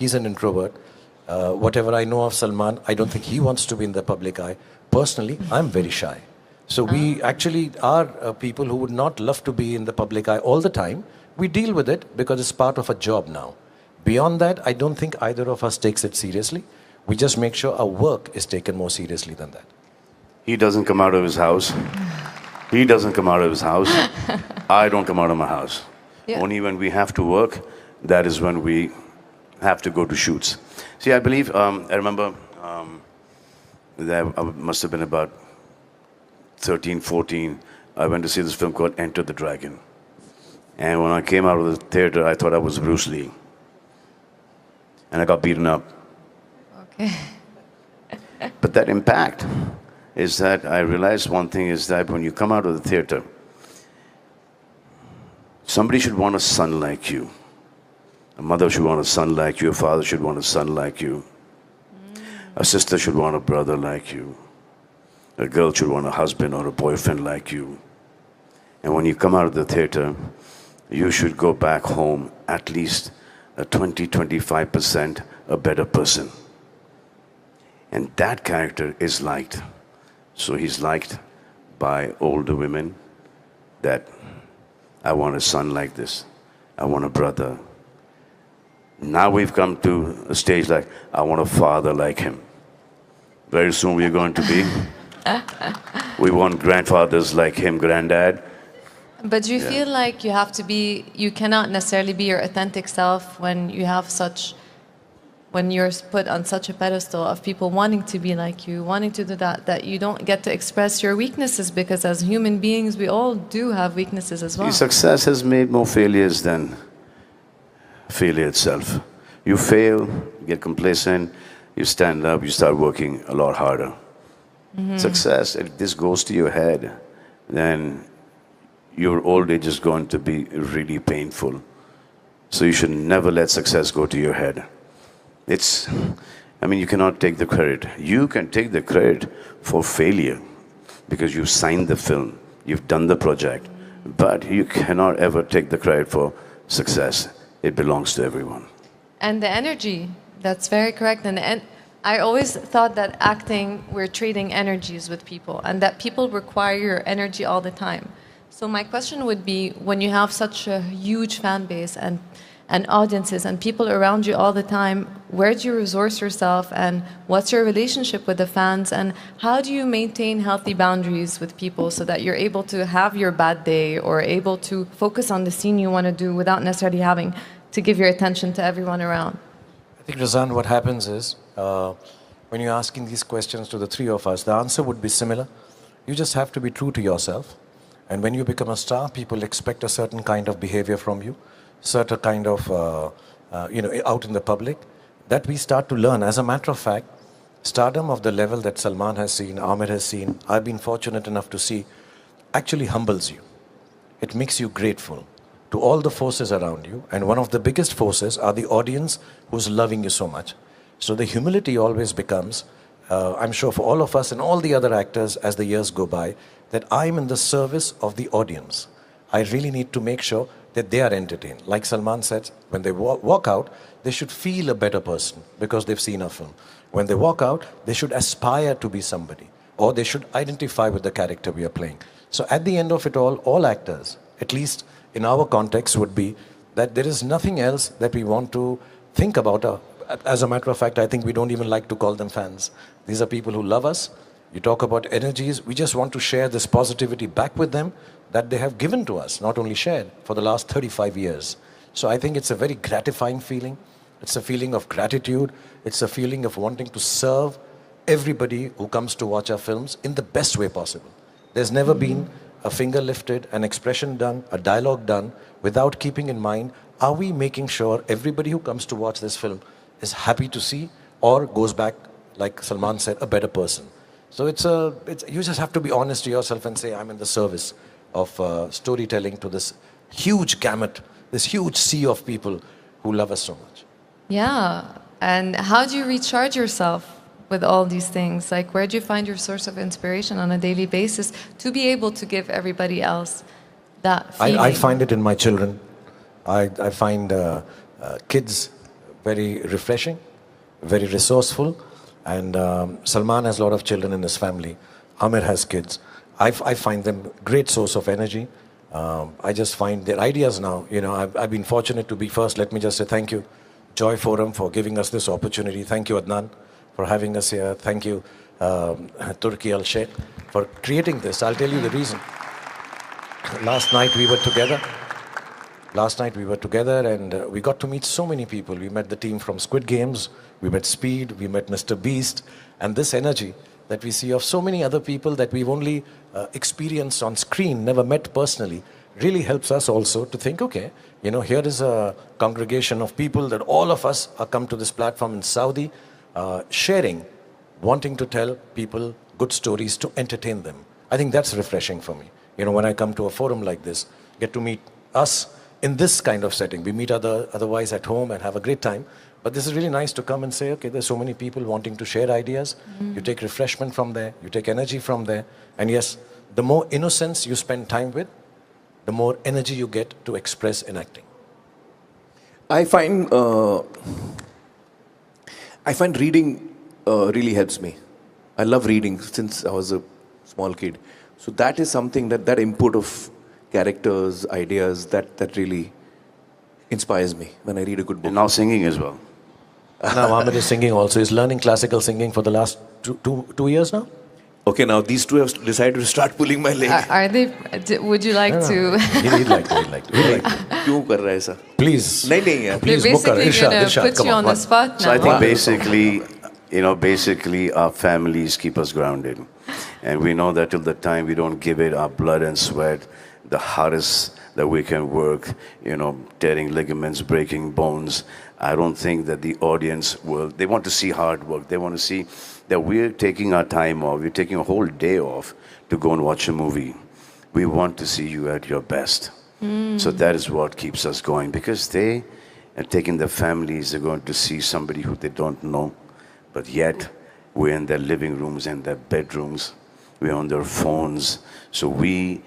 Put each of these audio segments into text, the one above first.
He's an introvert. Whatever I know of Salman, I don't think he wants to be in the public eye. Personally, I'm very shy. So we actually are people who would not love to be in the public eye all the time. We deal with it because it's part of a job now. Beyond that, I don't think either of us takes it seriously. We just make sure our work is taken more seriously than that. He doesn't come out of his house. He doesn't come out of his house. I don't come out of my house. Yeah. Only when we have to work, that is when we have to go to shoots. See, I believe, I remember that I must have been about 13, 14. I went to see this film called Enter the Dragon. And when I came out of the theater, I thought I was Bruce Lee. And I got beaten up. Okay. But that impact is that I realized one thing is that when you come out of the theater, somebody should want a son like you. A mother should want a son like you. A father should want a son like you. A sister should want a brother like you. A girl should want a husband or a boyfriend like you. And when you come out of the theater, you should go back home at least a 20-25% a better person. And that character is liked. So he's liked by older women that I want a son like this. I want a brother. Now we've come to a stage like, I want a father like him. Very soon we're going to be. We want grandfathers like him, granddad. But do you feel like you have to be, you cannot necessarily be your authentic self when you have such, when you're put on such a pedestal of people wanting to be like you, wanting to do that, that you don't get to express your weaknesses, because as human beings, we all do have weaknesses as well. Success has made more failures than failure itself. You fail, you get complacent, you stand up, you start working a lot harder. Success, if this goes to your head, then your old age is going to be really painful. So you should never let success go to your head. I mean, you cannot take the credit. You can take the credit for failure because you've signed the film, you've done the project, but you cannot ever take the credit for success. It belongs to everyone. And the energy, that's very correct. And I always thought that acting, we're trading energies with people, and that people require your energy all the time. So my question would be, when you have such a huge fan base and audiences and people around you all the time, where do you resource yourself, and what's your relationship with the fans, and how do you maintain healthy boundaries with people so that you're able to have your bad day or able to focus on the scene you want to do without necessarily having to give your attention to everyone around? I think, Razan, what happens is, when you're asking these questions to the three of us, the answer would be similar. You just have to be true to yourself. And when you become a star, people expect a certain kind of behavior from you, certain kind of, out in the public, that we start to learn. As a matter of fact, stardom of the level that Salman has seen, Aamir has seen, I've been fortunate enough to see, actually humbles you. It makes you grateful to all the forces around you. And one of the biggest forces are the audience who's loving you so much. So the humility always becomes, I'm sure for all of us and all the other actors as the years go by, that I'm in the service of the audience. I really need to make sure that they are entertained. Like Salman said, when they walk out, they should feel a better person because they've seen a film. When they walk out, they should aspire to be somebody, or they should identify with the character we are playing. So at the end of it all actors, at least in our context, would be that there is nothing else that we want to think about. As a matter of fact, I think we don't even like to call them fans. These are people who love us. You talk about energies. We just want to share this positivity back with them that they have given to us, not only shared, for the last 35 years. So I think it's a very gratifying feeling. It's a feeling of gratitude. It's a feeling of wanting to serve everybody who comes to watch our films in the best way possible. There's never been a finger lifted, an expression done, a dialogue done, without keeping in mind, are we making sure everybody who comes to watch this film is happy to see, or goes back, like Salman said, a better person. So you just have to be honest to yourself and say, I'm in the service of storytelling to this huge gamut, this huge sea of people who love us so much. Yeah, and how do you recharge yourself with all these things? Like, where do you find your source of inspiration on a daily basis to be able to give everybody else that feeling? I find it in my children. I find kids very refreshing, very resourceful. And Salman has a lot of children in his family. Aamir has kids. I find them great source of energy. I just find their ideas now. You know, I've been fortunate to be first. Let me just say thank you, Joy Forum, for giving us this opportunity. Thank you, Adnan, for having us here. Thank you, Turki Al Sheikh, for creating this. I'll tell you the reason. Last night we were together. And we got to meet so many people. We met the team from Squid Games, we met Speed, we met Mr. Beast, and this energy that we see of so many other people that we've only experienced on screen, never met personally, really helps us also to think, okay, you know, here is a congregation of people that all of us are come to this platform in Saudi, sharing, wanting to tell people good stories to entertain them. I think that's refreshing for me. You know, when I come to a forum like this, get to meet us in this kind of setting. We meet otherwise at home and have a great time. But this is really nice to come and say, okay, there's so many people wanting to share ideas. You take refreshment from there, you take energy from there. And yes, the more innocence you spend time with, the more energy you get to express in acting. I find reading really helps me. I love reading since I was a small kid. So that is something that input of characters, ideas, that really inspires me when I read a good book. And now singing as well. Now Aamir is singing also. He's learning classical singing for the last two years now. Okay, now these two have decided to start pulling my leg. Are they? Would you like to? He'd like to. क्यों कर रहा है ऐसा? Please. नहीं यार. Please, They're basically Irshad, going to Irshad, put come you on the on. spot now. So I think basically our families keep us grounded. And we know that till the time we don't give it our blood and sweat, the hardest that we can work, you know, tearing ligaments, breaking bones, I don't think that the audience they want to see hard work. They want to see that we're taking our time off, we're taking a whole day off to go and watch a movie. We want to see you at your best. So that is what keeps us going, because they are taking their families, they're going to see somebody who they don't know, but yet we're in their living rooms and their bedrooms, we're on their phones. So we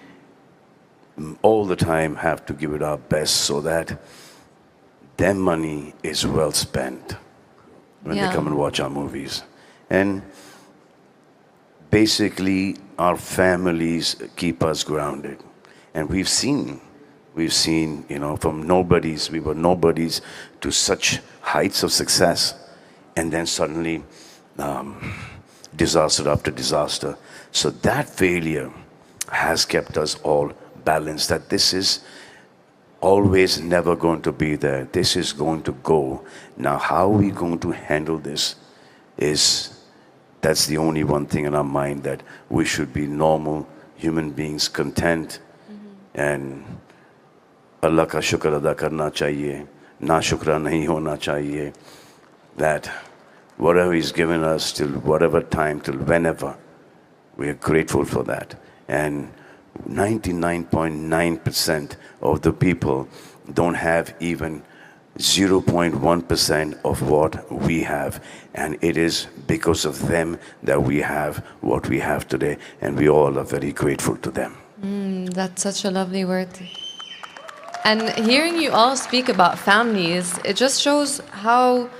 all the time have to give it our best so that their money is well spent when they come and watch our movies. And basically our families keep us grounded. And we've seen, you know, from nobodies, we were nobodies to such heights of success. And then suddenly, disaster after disaster. So that failure has kept us all balanced, that this is always never going to be there. This is going to go. Now, how are we going to handle this that's the only one thing in our mind, that we should be normal human beings, content, and Allah ka shukr ada karna chahiye, na shukra nahi hona chahiye, that whatever He's given us till whatever time, till whenever, we are grateful for that. And 99.9% of the people don't have even 0.1% of what we have, and it is because of them that we have what we have today, and we all are very grateful to them. That's such a lovely word. And hearing you all speak about families, it just shows how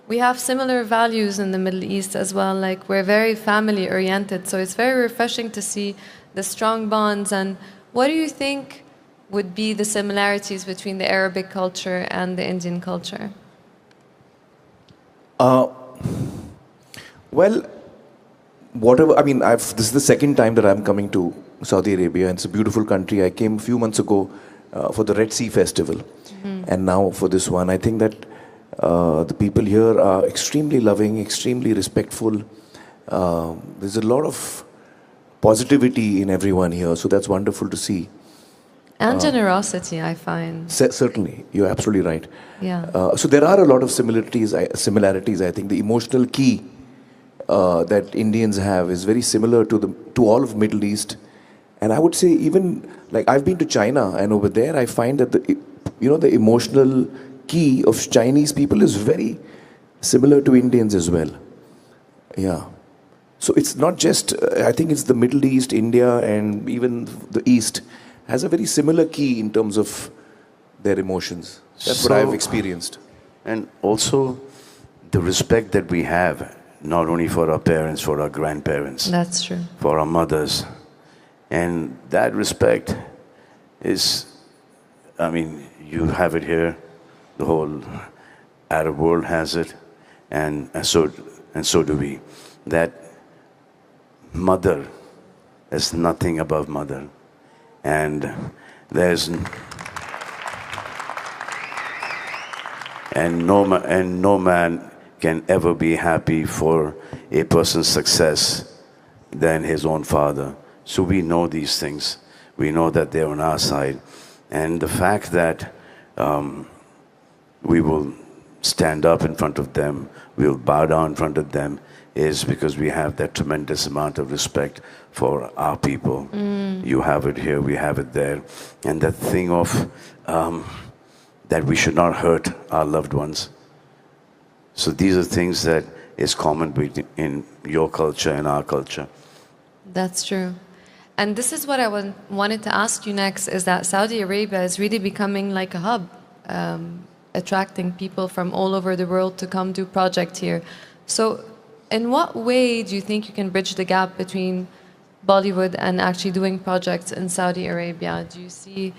we have similar values in the Middle East as well. Like, we're very family oriented, so it's very refreshing to see the strong bonds. And what do you think would be the similarities between the Arabic culture and the Indian culture? Well, whatever, I mean, this is the second time that I'm coming to Saudi Arabia, and it's a beautiful country. I came a few months ago for the Red Sea Festival, and now for this one. I think that the people here are extremely loving, extremely respectful. There's a lot of positivity in everyone here, so that's wonderful to see. And generosity, I find. Certainly, you're absolutely right. Yeah. So there are a lot of similarities. I think the emotional key that Indians have is very similar to all of Middle East, and I would say even like I've been to China, and over there I find that the emotional key of Chinese people is very similar to Indians as well. Yeah. So it's not just I think it's the Middle East, India, and even the East has a very similar key in terms of their emotions. That's what I've experienced. and also the respect that we have, not only for our parents, for our grandparents, That's true. for our mothers. And that respect is, I mean, you have it here, the whole Arab world has it, and so do we. That mother is nothing above mother. And there's no man can ever be happy for a person's success than his own father. So we know these things. We know that they're on our side. And the fact that we will stand up in front of them, we'll bow down in front of them, is because we have that tremendous amount of respect for our people. You have it here, we have it there. And that thing of that we should not hurt our loved ones. So these are things that is common in your culture and our culture. That's true. And this is what I wanted to ask you next, is that Saudi Arabia is really becoming like a hub, attracting people from all over the world to come do projects here. So in what way do you think you can bridge the gap between Bollywood and actually doing projects in Saudi Arabia? Do you see,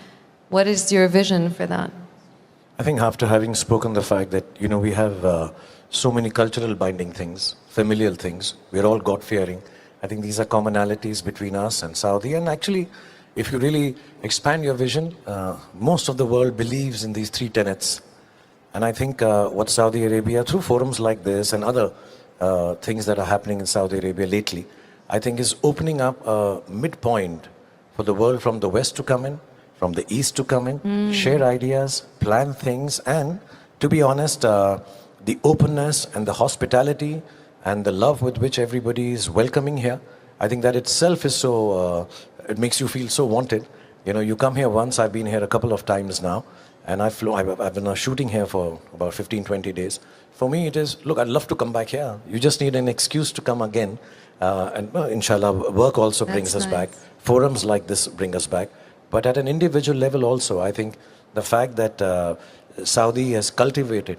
what is your vision for that? I think after having spoken the fact that, you know, we have so many cultural binding things, familial things, we're all God-fearing. I think these are commonalities between us and Saudi. And actually, if you really expand your vision, most of the world believes in these three tenets. And I think what Saudi Arabia, through forums like this and other things that are happening in Saudi Arabia lately, I think is opening up a midpoint for the world from the West to come in, from the East to come in, share ideas, plan things, and to be honest, the openness and the hospitality and the love with which everybody is welcoming here, I think that itself is so, it makes you feel so wanted. You know, you come here once, I've been here a couple of times now, and I've been shooting here for about 15, 20 days. For me, it is, look, I'd love to come back here. You just need an excuse to come again. And inshallah, work also brings us back. Forums like this bring us back. But at an individual level also, I think the fact that Saudi has cultivated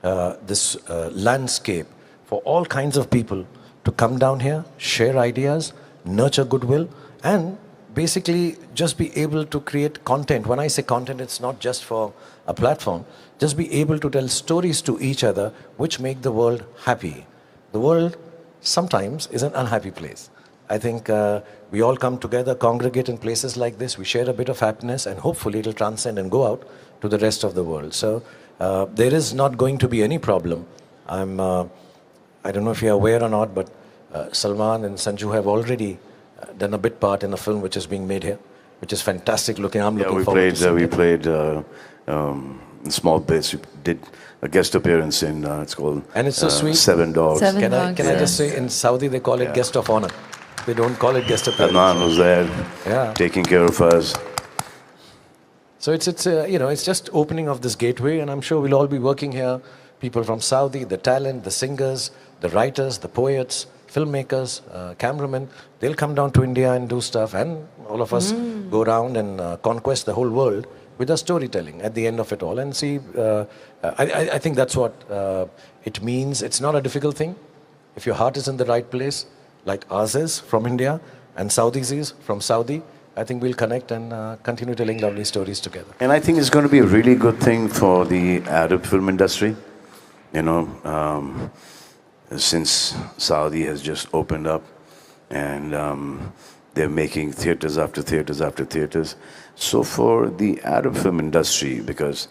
this landscape for all kinds of people to come down here, share ideas, nurture goodwill, and basically just be able to create content. When I say content, it's not just for a platform. Just be able to tell stories to each other which make the world happy. The world sometimes is an unhappy place. I think we all come together, congregate in places like this, we share a bit of happiness, and hopefully it'll transcend and go out to the rest of the world. So there is not going to be any problem. I don't know if you're aware or not, but Salman and Sanju have already done a bit part in a film which is being made here, which is fantastic looking. I'm looking forward to we played small bits. We did a guest appearance in, it's called and it's so sweet. Seven Dogs. Seven Can I just say, in Saudi they call it guest of honor. They don't call it guest appearance. Salman was there, taking care of us. So it's you know, it's just opening of this gateway, and I'm sure we'll all be working here. People from Saudi, the talent, the singers, the writers, the poets, filmmakers, cameramen, they'll come down to India and do stuff, and all of us go around and conquest the whole world with our storytelling at the end of it all. And see, I think that's what it means. It's not a difficult thing. If your heart is in the right place, like ours is from India, and Saudis is from Saudi, I think we'll connect and continue telling lovely stories together. And I think it's going to be a really good thing for the Arab film industry. You know, since Saudi has just opened up and they're making theaters after theaters after theaters. So for the Arab film industry, because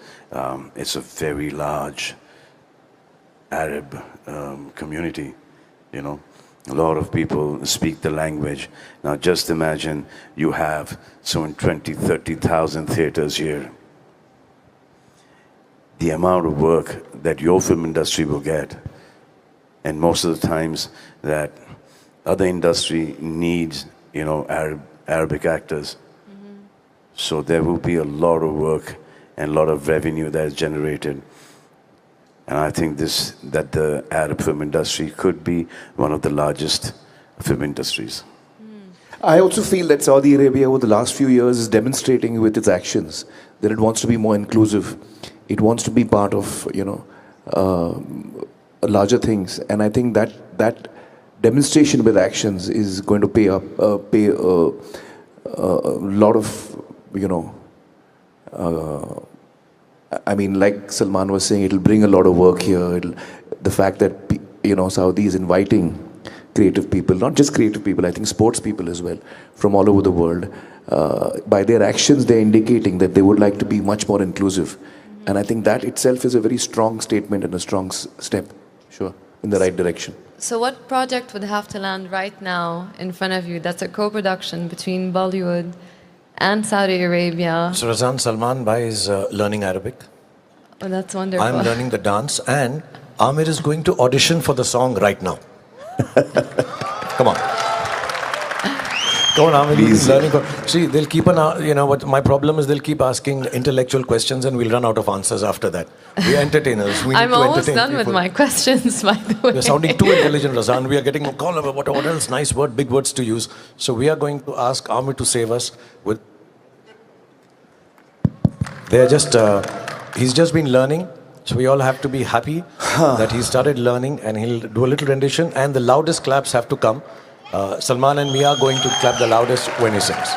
it's a very large Arab community, you know, a lot of people speak the language. Now just imagine you have some 20, 30,000 theaters here. The amount of work that your film industry will get, and most of the times that other industry needs, you know, Arabic actors. So there will be a lot of work and a lot of revenue that is generated. And I think that the Arab film industry could be one of the largest film industries. I also feel that Saudi Arabia over the last few years is demonstrating with its actions that it wants to be more inclusive. It wants to be part of, you know, larger things. And I think that demonstration with actions is going to pay a lot of, I mean, like Salman was saying, it'll bring a lot of work here. The fact that, Saudi is inviting creative people, not just creative people, I think sports people as well, from all over the world. By their actions, they're indicating that they would like to be much more inclusive. And I think that itself is a very strong statement and a strong step, sure, in the right direction. So what project would have to land right now in front of you that's a co-production between Bollywood and Saudi Arabia? So Razan, Salman Bhai is learning Arabic. Oh, that's wonderful. I'm learning the dance, and Aamir is going to audition for the song right now. Come on. Come on, Aamir. He's learning. See, they'll keep what my problem is, they'll keep asking intellectual questions and we'll run out of answers after that. We're entertainers. We need I'm to almost entertain done people. with my questions, by the way. We're sounding too intelligent, Razan. We are getting a call about what else, nice word, big words to use. So we are going to ask Aamir to save us with... They're just... he's just been learning. So we all have to be happy that he started learning, and he'll do a little rendition, and the loudest claps have to come. Salman and me are going to clap the loudest when he sings.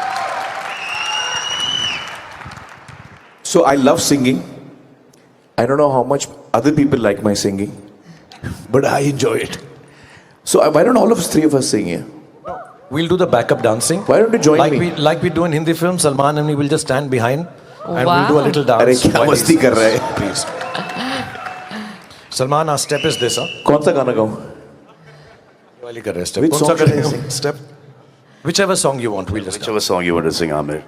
So I love singing. I don't know how much other people like my singing, but I enjoy it. So why don't all of us, three of us, sing here? We'll do the backup dancing. Why don't you join me? Like we do in Hindi films, Salman and me will just stand behind and we'll do a little dance. अरे क्या मस्ती कर रहा है? Please. Salman, our step is this, huh? कौन सा गाना गाऊं? Step. Which song should I sing? Step. Whichever song you want, we'll just Whichever song you want to sing, Aamir.